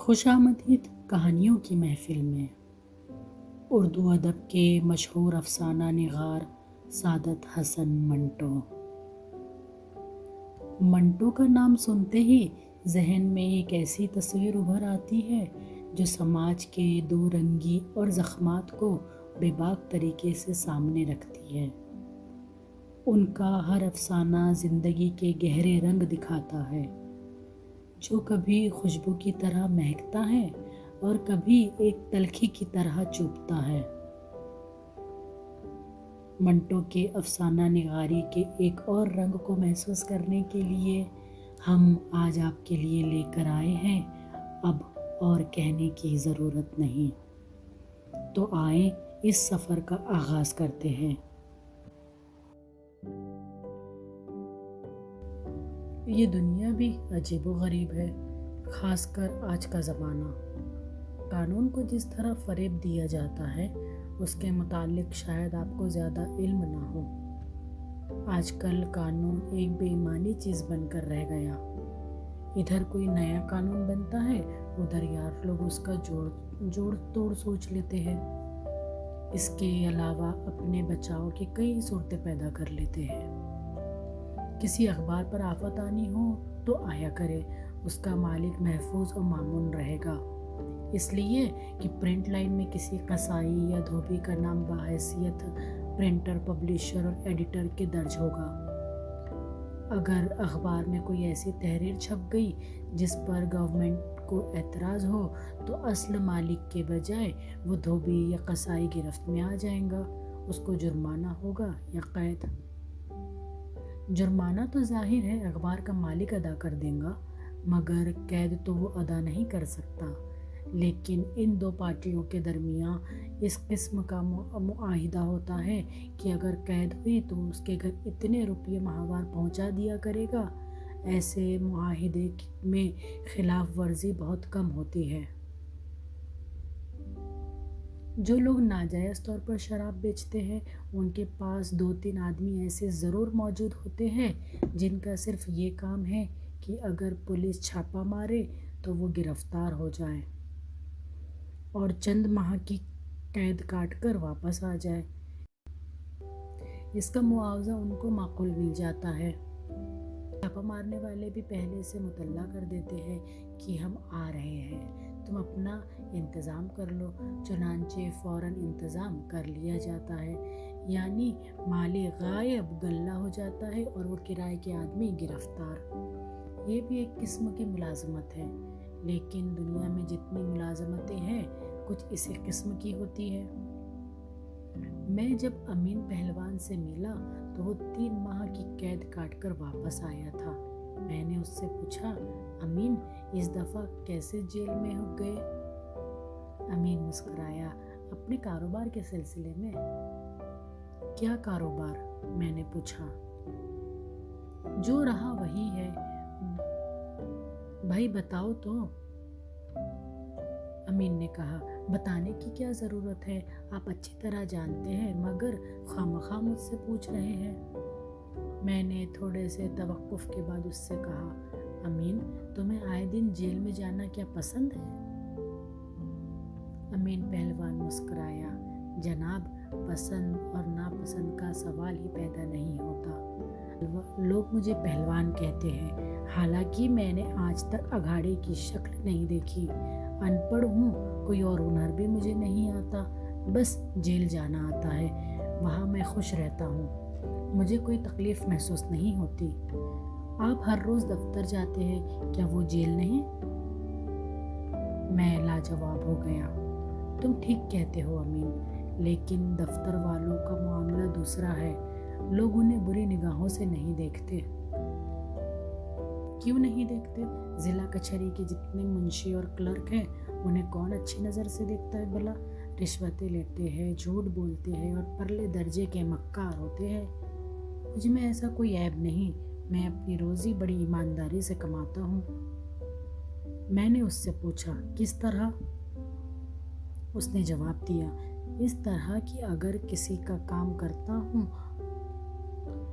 خوش آمدید کہانیوں کی محفل میں۔ اردو ادب کے مشہور افسانہ نگار سعادت حسن منٹو۔ منٹو کا نام سنتے ہی ذہن میں ایک ایسی تصویر ابھر آتی ہے جو سماج کے دو رنگی اور زخمات کو بے باک طریقے سے سامنے رکھتی ہے۔ ان کا ہر افسانہ زندگی کے گہرے رنگ دکھاتا ہے، جو کبھی خوشبو کی طرح مہکتا ہے اور کبھی ایک تلخی کی طرح چبھتا ہے۔ منٹو کے افسانہ نگاری کے ایک اور رنگ کو محسوس کرنے کے لیے ہم آج آپ کے لیے لے کر آئے ہیں اب اور کہنے کی ضرورت نہیں۔ تو آئیں اس سفر کا آغاز کرتے ہیں۔ یہ دنیا بھی عجیب و غریب ہے، خاص کر آج کا زمانہ۔ قانون کو جس طرح فریب دیا جاتا ہے اس کے متعلق شاید آپ کو زیادہ علم نہ ہو۔ آج کل قانون ایک بے ایمانی چیز بن کر رہ گیا۔ ادھر کوئی نیا قانون بنتا ہے، ادھر یار لوگ اس کا جوڑ توڑ سوچ لیتے ہیں۔ اس کے علاوہ اپنے بچاؤ کی کئی صورتیں پیدا کر لیتے ہیں۔ کسی اخبار پر آفت آنی ہو تو آیا کرے، اس کا مالک محفوظ و مامون رہے گا، اس لیے کہ پرنٹ لائن میں کسی قصائی یا دھوبی کا نام بحیثیت پرنٹر، پبلشر اور ایڈیٹر کے درج ہوگا۔ اگر اخبار میں کوئی ایسی تحریر چھپ گئی جس پر گورنمنٹ کو اعتراض ہو تو اصل مالک کے بجائے وہ دھوبی یا قصائی گرفت میں آ جائیں گا، اس کو جرمانہ ہوگا یا قید۔ جرمانہ تو ظاہر ہے اخبار کا مالک ادا کر دے گا، مگر قید تو وہ ادا نہیں کر سکتا۔ لیکن ان دو پارٹیوں کے درمیان اس قسم کا معاہدہ ہوتا ہے کہ اگر قید ہوئی تو اس کے گھر اتنے روپے ماہوار پہنچا دیا کرے گا۔ ایسے معاہدے میں خلاف ورزی بہت کم ہوتی ہے۔ جو لوگ ناجائز طور پر شراب بیچتے ہیں ان کے پاس 2-3 آدمی ایسے ضرور موجود ہوتے ہیں جن کا صرف یہ کام ہے کہ اگر پولیس چھاپا مارے تو وہ گرفتار ہو جائیں اور چند ماہ کی قید کاٹ کر واپس آ جائے۔ اس کا معاوضہ ان کو معقول مل جاتا ہے۔ چھاپا مارنے والے بھی پہلے سے مطلع کر دیتے ہیں کہ ہم آ رہے ہیں، تم اپنا انتظام کر لو، چنانچہ فوراً انتظام کر لیا جاتا ہے، یعنی مالی غائب غلہ ہو جاتا ہے اور وہ کرائے کے آدمی گرفتار۔ یہ بھی ایک قسم کی ملازمت ہے، لیکن دنیا میں جتنی ملازمتیں ہیں کچھ اسی قسم کی ہوتی ہے۔ میں جب امین پہلوان سے ملا تو وہ 3 ماہ کی قید کاٹ کر واپس آیا تھا۔ میں نے اس سے پوچھا، امین اس دفعہ کیسے جیل میں ہو گئے؟ امین مسکرایا، اپنے کاروبار کے سلسلے میں۔ کیا کاروبار؟ میں نے پوچھا۔ جو رہا وہی ہے، بھائی بتاؤ تو۔ امین نے کہا، بتانے کی کیا ضرورت ہے، آپ اچھی طرح جانتے ہیں، مگر خواہ مجھ سے پوچھ رہے ہیں۔ میں نے تھوڑے سے توقف کے بعد اس سے کہا، امین تمہیں آئے دن جیل میں جانا کیا پسند ہے؟ امین پہلوان مسکرایا، جناب پسند اور ناپسند کا سوال ہی پیدا نہیں ہوتا۔ لوگ مجھے پہلوان کہتے ہیں، حالانکہ میں نے آج تک اگھاڑے کی شکل نہیں دیکھی۔ ان پڑھ ہوں، کوئی اور ہنر بھی مجھے نہیں آتا، بس جیل جانا آتا ہے، وہاں میں خوش رہتا ہوں، مجھے کوئی تکلیف محسوس نہیں ہوتی۔ آپ ہر روز دفتر جاتے ہیں، کیا وہ جیل نہیں؟ میں لاجواب ہو گیا۔ تم ٹھیک کہتے ہو امین، لیکن دفتر والوں کا معاملہ دوسرا ہے، لوگ انہیں بری نگاہوں سے نہیں دیکھتے۔ کیوں نہیں دیکھتے؟ ضلع کچہری کے جتنے منشی اور کلرک ہیں انہیں کون اچھی نظر سے دیکھتا ہے بھلا؟ رشوتیں لیتے ہیں، جھوٹ بولتے ہیں اور پرلے درجے کے مکار ہوتے ہیں۔ مجھ میں ایسا کوئی عیب نہیں، میں اپنی روزی بڑی ایمانداری سے کماتا ہوں۔ میں نے اس سے پوچھا، کس طرح؟ اس نے جواب دیا، اس طرح کہ اگر کسی کا کام کرتا ہوں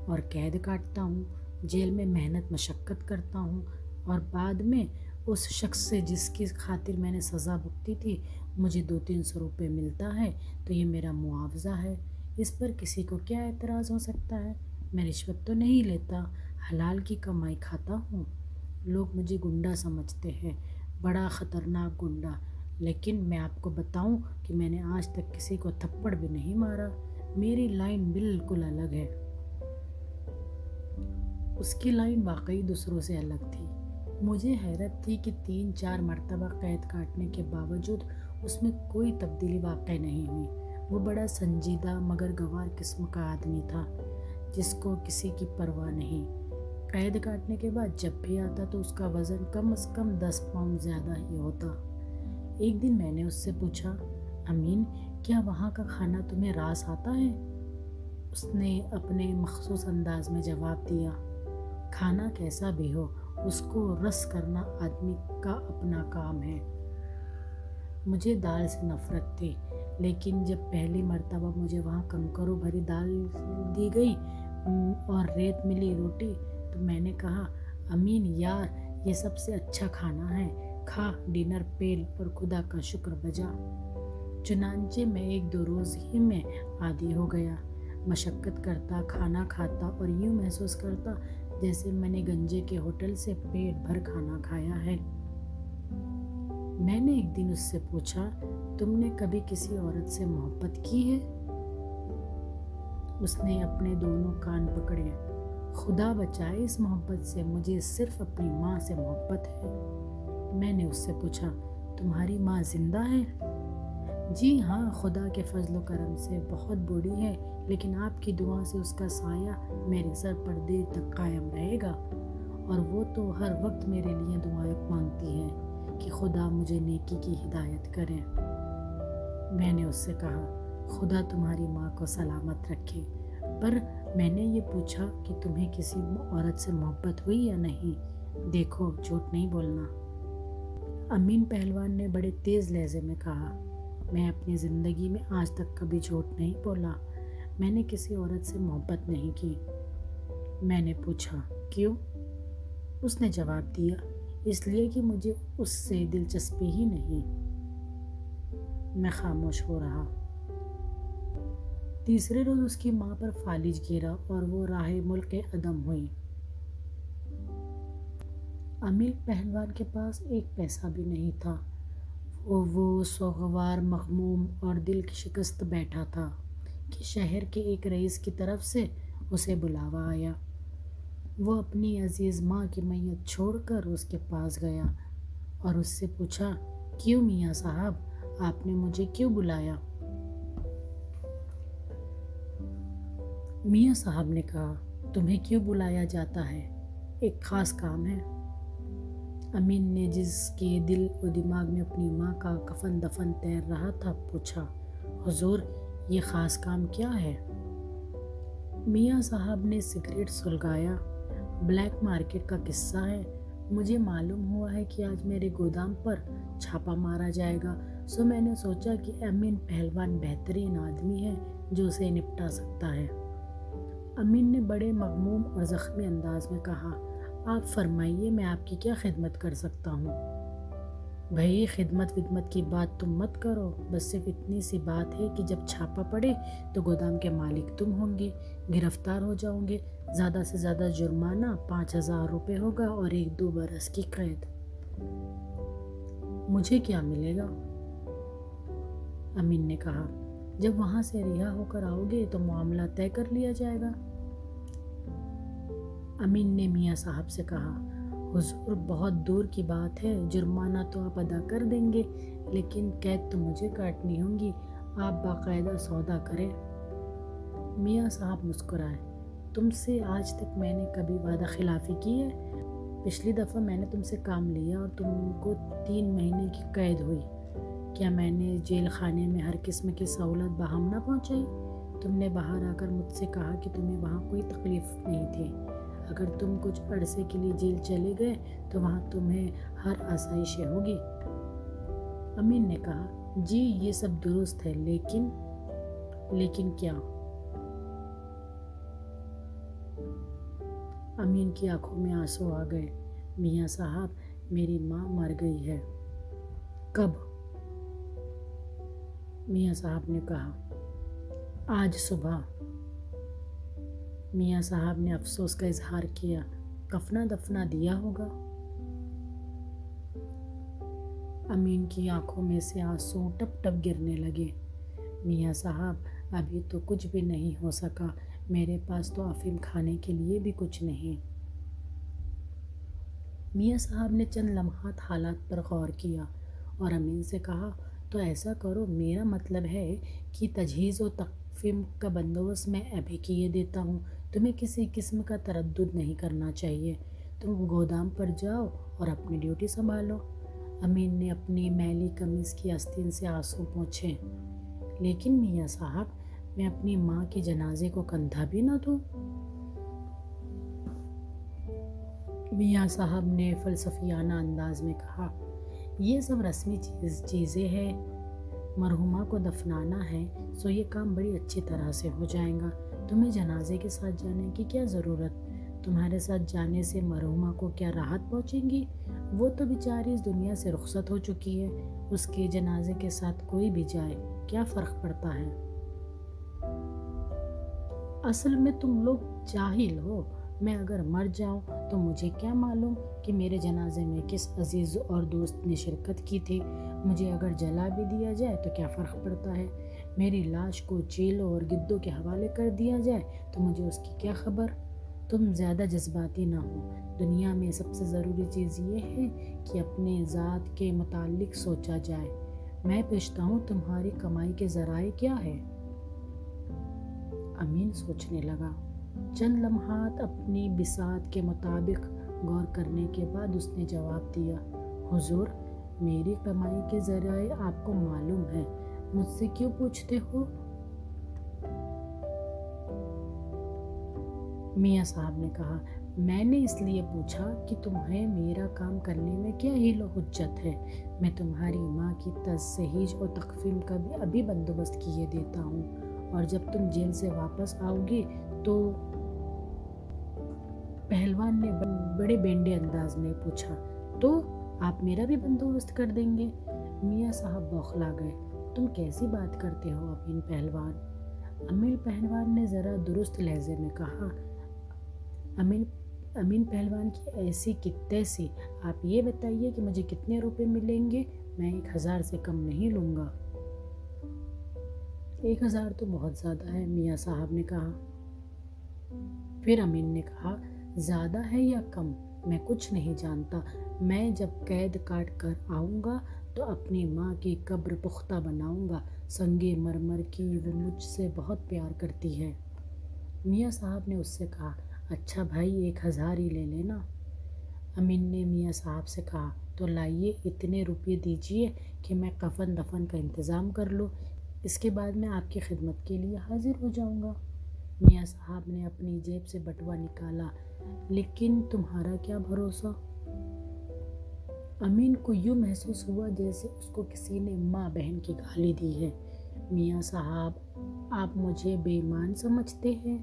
اور قید کاٹتا ہوں، جیل میں محنت مشقت کرتا ہوں اور بعد میں اس شخص سے جس کی خاطر میں نے سزا بھگتی تھی مجھے 200-300 روپے ملتا ہے تو یہ میرا معاوضہ ہے، اس پر کسی کو کیا اعتراض ہو سکتا ہے؟ میں رشوت تو نہیں لیتا، حلال کی کمائی کھاتا ہوں۔ لوگ مجھے گنڈا سمجھتے ہیں، بڑا خطرناک گنڈا، لیکن میں آپ کو بتاؤں کہ میں نے آج تک کسی کو تھپڑ بھی نہیں مارا۔ میری لائن بالکل الگ ہے۔ اس کی لائن واقعی دوسروں سے الگ تھی۔ مجھے حیرت تھی کہ 3-4 مرتبہ قید کاٹنے کے باوجود اس میں کوئی تبدیلی واقع نہیں ہوئی۔ وہ بڑا سنجیدہ مگر گوار قسم کا آدمی تھا جس کو کسی کی پرواہ نہیں۔ قید کاٹنے کے بعد جب بھی آتا تو اس کا وزن کم از کم 10 پاؤنڈ زیادہ ہی ہوتا۔ ایک دن میں نے اس سے پوچھا، امین کیا وہاں کا کھانا تمہیں راس آتا ہے؟ اس نے اپنے مخصوص انداز میں جواب دیا، کھانا کیسا بھی ہو اس کو رس کرنا آدمی کا اپنا کام ہے۔ مجھے دال سے نفرت تھی، لیکن جب پہلی مرتبہ مجھے وہاں کنکروں بھری دال دی گئی اور ریت ملی روٹی تو میں نے کہا، امین یار یہ سب سے اچھا کھانا ہے، کھا ڈنر پیل اور خدا کا شکر بجا۔ چنانچہ میں 1-2 روز ہی میں عادی ہو گیا، مشقت کرتا، کھانا کھاتا اور یوں محسوس کرتا جیسے میں نے گنجے کے ہوٹل سے پیٹ بھر کھانا کھایا ہے۔ میں نے ایک دن اس سے پوچھا، تم نے کبھی کسی عورت سے محبت کی ہے؟ اس نے اپنے دونوں کان پکڑے، خدا بچائے اس محبت سے، مجھے صرف اپنی ماں سے محبت ہے۔ میں نے اس سے پوچھا، تمہاری ماں زندہ ہے؟ جی ہاں، خدا کے فضل و کرم سے بہت بوڑھی ہے، لیکن آپ کی دعا سے اس کا سایہ میرے سر پر دیر تک قائم رہے گا، اور وہ تو ہر وقت میرے لیے دعائیں مانگتی ہے کہ خدا مجھے نیکی کی ہدایت کرے۔ میں نے اس سے کہا، خدا تمہاری ماں کو سلامت رکھے، پر میں نے یہ پوچھا کہ تمہیں کسی عورت سے محبت ہوئی یا نہیں؟ دیکھو جھوٹ نہیں بولنا۔ امین پہلوان نے بڑے تیز لہجے میں کہا، میں اپنی زندگی میں آج تک کبھی جھوٹ نہیں بولا، میں نے کسی عورت سے محبت نہیں کی۔ میں نے پوچھا، کیوں؟ اس نے جواب دیا، اس لیے کہ مجھے اس سے دلچسپی ہی نہیں۔ میں خاموش ہو رہا۔ تیسرے روز اس کی ماں پر فالج گرا اور وہ راہ ملک عدم ہوئی۔ امین پہلوان کے پاس ایک پیسہ بھی نہیں تھا۔ وہ سوگوار، مغموم اور دل شکست بیٹھا تھا کہ شہر کے ایک رئیس کی طرف سے اسے بلاوا آیا۔ وہ اپنی عزیز ماں کی میت چھوڑ کر اس کے پاس گیا اور اس سے پوچھا، کیوں میاں صاحب آپ نے مجھے کیوں بلایا؟ میاں صاحب نے کہا، تمہیں کیوں بلایا جاتا ہے؟ ایک خاص کام ہے۔ امین نے جس کے دل و دماغ میں اپنی ماں کا کفن دفن تیر رہا تھا پوچھا، حضور یہ خاص کام کیا ہے؟ میاں صاحب نے سگریٹ سلگایا، بلیک مارکیٹ کا قصہ ہے۔ مجھے معلوم ہوا ہے کہ آج میرے گودام پر چھاپا مارا جائے گا، سو میں نے سوچا کہ امین پہلوان بہترین آدمی ہے جو اسے نپٹا سکتا ہے۔ امین نے بڑے مغموم اور زخمی انداز میں کہا، آپ فرمائیے میں آپ کی کیا خدمت کر سکتا ہوں؟ بھئی خدمت کی بات تم مت کرو، بس صرف اتنی سی بات ہے کہ جب چھاپا پڑے تو گودام کے مالک تم ہوں گے، گرفتار ہو جاؤ گے، زیادہ سے زیادہ جرمانہ 5,000 روپے ہوگا اور 1-2 برس کی قید۔ مجھے کیا ملے گا؟ امین نے کہا، جب وہاں سے رہا ہو کر آؤ گے تو معاملہ طے کر لیا جائے گا۔ امین نے میاں صاحب سے کہا، حضور بہت دور کی بات ہے، جرمانہ تو آپ ادا کر دیں گے لیکن قید تو مجھے کاٹنی ہوں گی، آپ باقاعدہ سودا کریں۔ میاں صاحب مسکرائے، تم سے آج تک میں نے کبھی وعدہ خلافی کی ہے؟ پچھلی دفعہ میں نے تم سے کام لیا اور تم کو 3 مہینے کی قید ہوئی، کیا میں نے جیل خانے میں ہر قسم کی سہولت بہم نہ پہنچائی؟ تم نے باہر آ کر مجھ سے کہا کہ تمہیں وہاں کوئی تکلیف نہیں تھی، اگر تم کچھ عرصے کے لیے جیل چلے گئے تو وہاں تمہیں ہر آسائش ہوگی۔ امین نے کہا، جی یہ سب درست ہے، لیکن کیا؟ امین کی آنکھوں میں آنسو آ گئے۔ میاں صاحب میری ماں مر گئی ہے۔ کب؟ میاں صاحب نے کہا۔ آج صبح۔ میاں صاحب نے افسوس کا اظہار کیا۔ کفنا دفنا دیا ہوگا؟ امین کی آنکھوں میں سے آنسو ٹپ ٹپ گرنے لگے۔ میاں صاحب ابھی تو کچھ بھی نہیں ہو سکا، میرے پاس تو افیم کھانے کے لیے بھی کچھ نہیں۔ میاں صاحب نے چند لمحات حالات پر غور کیا اور امین سے کہا، تو ایسا کرو، میرا مطلب ہے کہ تجہیز و تقفیم کا بندوبست میں ابھی کیے دیتا ہوں، تمہیں کسی قسم کا تردد نہیں کرنا چاہیے، تم گودام پر جاؤ اور اپنی ڈیوٹی سنبھالو۔ امین نے اپنی میلی قمیص کی آستین سے آنسو پوچھے۔ لیکن میاں صاحب، میں اپنی ماں کے جنازے کو کندھا بھی نہ دوں؟ میاں صاحب نے فلسفیانہ انداز میں کہا، یہ سب رسمی چیزیں ہیں، مرحومہ کو دفنانا ہے سو یہ کام بڑی اچھی طرح سے ہو جائے گا، تمہیں جنازے کے ساتھ جانے کی کیا ضرورت؟ تمہارے ساتھ جانے سے مرحومہ کو کیا راحت پہنچے گی؟ وہ تو بیچاری اس دنیا سے رخصت ہو چکی ہے، اس کے جنازے کے ساتھ کوئی بھی جائے کیا فرق پڑتا ہے؟ اصل میں تم لوگ جاہل ہو، میں اگر مر جاؤں تو مجھے کیا معلوم کہ میرے جنازے میں کس عزیز اور دوست نے شرکت کی تھی، مجھے اگر جلا بھی دیا جائے تو کیا فرق پڑتا ہے، میری لاش کو چیلوں اور گدوں کے حوالے کر دیا جائے تو مجھے اس کی کیا خبر؟ تم زیادہ جذباتی نہ ہو، دنیا میں سب سے ضروری چیز یہ ہے کہ اپنے ذات کے متعلق سوچا جائے، میں پوچھتا ہوں تمہاری کمائی کے ذرائع کیا ہے؟ امین سوچنے لگا۔ چند لمحات اپنی بساط کے مطابق غور کرنے کے بعد اس نے جواب دیا، حضور، میری کمائی کے ذرائع آپ کو معلوم ہے، مجھ سے کیوں پوچھتے ہو؟ میاں صاحب نے کہا، میں نے اس لیے پوچھا کہ تمہیں میرا کام کرنے میں کیا حیل و حجت ہے، میں تمہاری ماں کی تجہیز اور تکفین کا بھی ابھی بندوبست کیے دیتا ہوں، اور جب تم جیل سے واپس آؤ گے تو پہلوان نے بڑے بینڈے انداز میں پوچھا، تو آپ میرا بھی بندوبست کر دیں گے؟ میاں صاحب بوکھلا گئے۔ تم کیسی بات کرتے ہو امین پہلوان؟ امین پہلوان نے ذرا درست لہجے میں کہا، امین پہلوان کی ایسی کی تیسی، آپ یہ بتائیے کہ مجھے کتنے روپے ملیں گے؟ میں 1000 سے کم نہیں لوں گا۔ 1000 تو بہت زیادہ ہے، میاں صاحب نے کہا۔ پھر امین نے کہا، زیادہ ہے یا کم میں کچھ نہیں جانتا، میں جب قید کاٹ کر آؤں گا تو اپنی ماں کی قبر پختہ بناؤں گا، سنگ مرمر کی، وہ مجھ سے بہت پیار کرتی ہے۔ میاں صاحب نے اس سے کہا، اچھا بھائی 1000 ہی لے لینا۔ امین نے میاں صاحب سے کہا، تو لائیے اتنے روپے دیجیے کہ میں کفن دفن کا انتظام کر لوں، اس کے بعد میں آپ کی خدمت کے لیے حاضر ہو جاؤں گا۔ میاں صاحب نے اپنی جیب سے بٹوا نکالا، لیکن تمہارا کیا بھروسہ؟ امین کو یوں محسوس ہوا جیسے اس کو کسی نے ماں بہن کی گالی دی ہے۔ میاں صاحب، آپ مجھے بے ایمان سمجھتے ہیں؟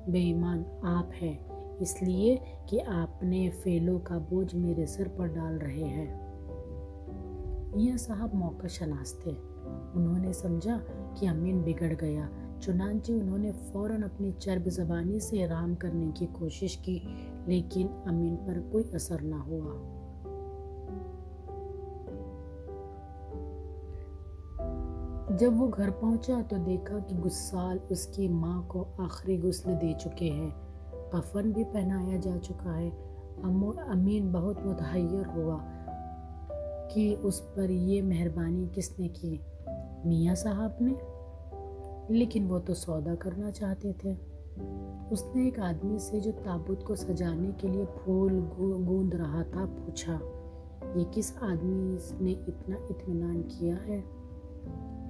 بے ایمان آپ ہیں، اس لیے کہ آپ نے فعلوں کا بوجھ میرے سر پر ڈال رہے ہیں۔ میاں صاحب موقع شناس تھے، انہوں نے سمجھا کہ امین بگڑ گیا، چنانچہ انہوں نے فوراً اپنی چرب زبانی سے آرام کرنے کی کوشش کی، لیکن امین پر کوئی اثر نہ ہوا۔ جب وہ گھر پہنچا تو دیکھا کہ غسال اس کی ماں کو آخری غسل دے چکے ہیں، کفن بھی پہنایا جا چکا ہے۔ امین بہت متحیر ہوا کہ اس پر یہ مہربانی کس نے کی؟ میاں صاحب نے؟ لیکن وہ تو سودا کرنا چاہتے تھے۔ اس نے ایک آدمی سے جو تابوت کو سجانے کے لیے پھول گوندھ رہا تھا پوچھا، یہ کس آدمی نے اتنا اطمینان کیا ہے؟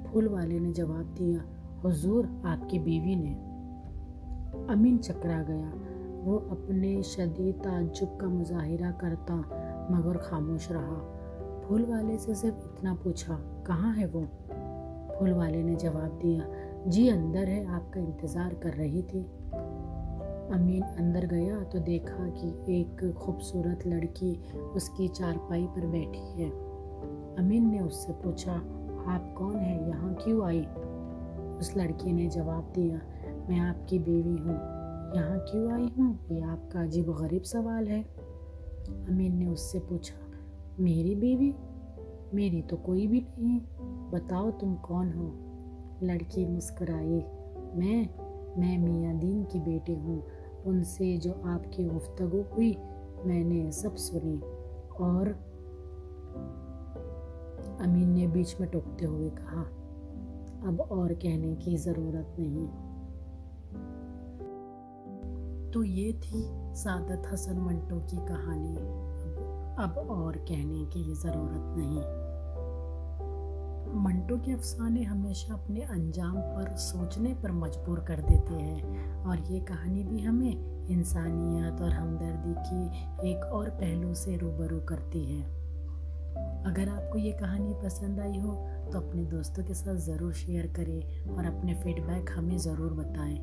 پھول والے نے جواب دیا، حضور آپ کی بیوی نے۔ امین چکرا گیا، وہ اپنے شدید تعجب کا مظاہرہ کرتا مگر خاموش رہا۔ پھول والے سے صرف اتنا پوچھا، کہاں ہے وہ؟ پھول والے نے جواب دیا، جی اندر ہے، آپ کا انتظار کر رہی تھی۔ امین اندر گیا تو دیکھا کہ ایک خوبصورت لڑکی اس کی چارپائی پر بیٹھی ہے۔ امین نے اس سے پوچھا، آپ کون ہیں؟ یہاں کیوں آئی؟ اس لڑکی نے جواب دیا، میں آپ کی بیوی ہوں۔ یہاں کیوں آئی ہوں؟ یہ آپ کا عجیب و غریب سوال ہے۔ امین نے اس سے پوچھا، میری بیوی؟ میری تو کوئی بھی نہیں، بتاؤ تم کون ہو؟ لڑکی مسکرائی، میں میاں دین کی بیٹی ہوں۔ ان سے جو آپ کی گفتگو ہوئی میں نے سب سنی۔ اور امین نے بیچ میں ٹوکتے ہوئے کہا، اب اور کہنے کی ضرورت نہیں۔ تو یہ تھی سعادت حسن منٹو کی کہانی، اب اور کہنے کی ضرورت نہیں۔ منٹو کے افسانے ہمیشہ اپنے انجام پر سوچنے پر مجبور کر دیتے ہیں، اور یہ کہانی بھی ہمیں انسانیت اور ہمدردی کی ایک اور پہلو سے روبرو کرتی ہے۔ اگر آپ کو یہ کہانی پسند آئی ہو تو اپنے دوستوں کے ساتھ ضرور شیئر کریں اور اپنے فیڈ بیک ہمیں ضرور بتائیں۔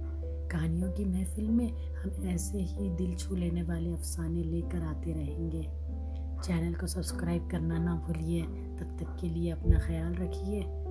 کہانیوں کی محفل میں ہم ایسے ہی دل چھو لینے والے افسانے لے کر آتے رہیں گے۔ چینل کو سبسکرائب کرنا نہ بھولیے۔ تب تک کے لیے اپنا خیال رکھیے۔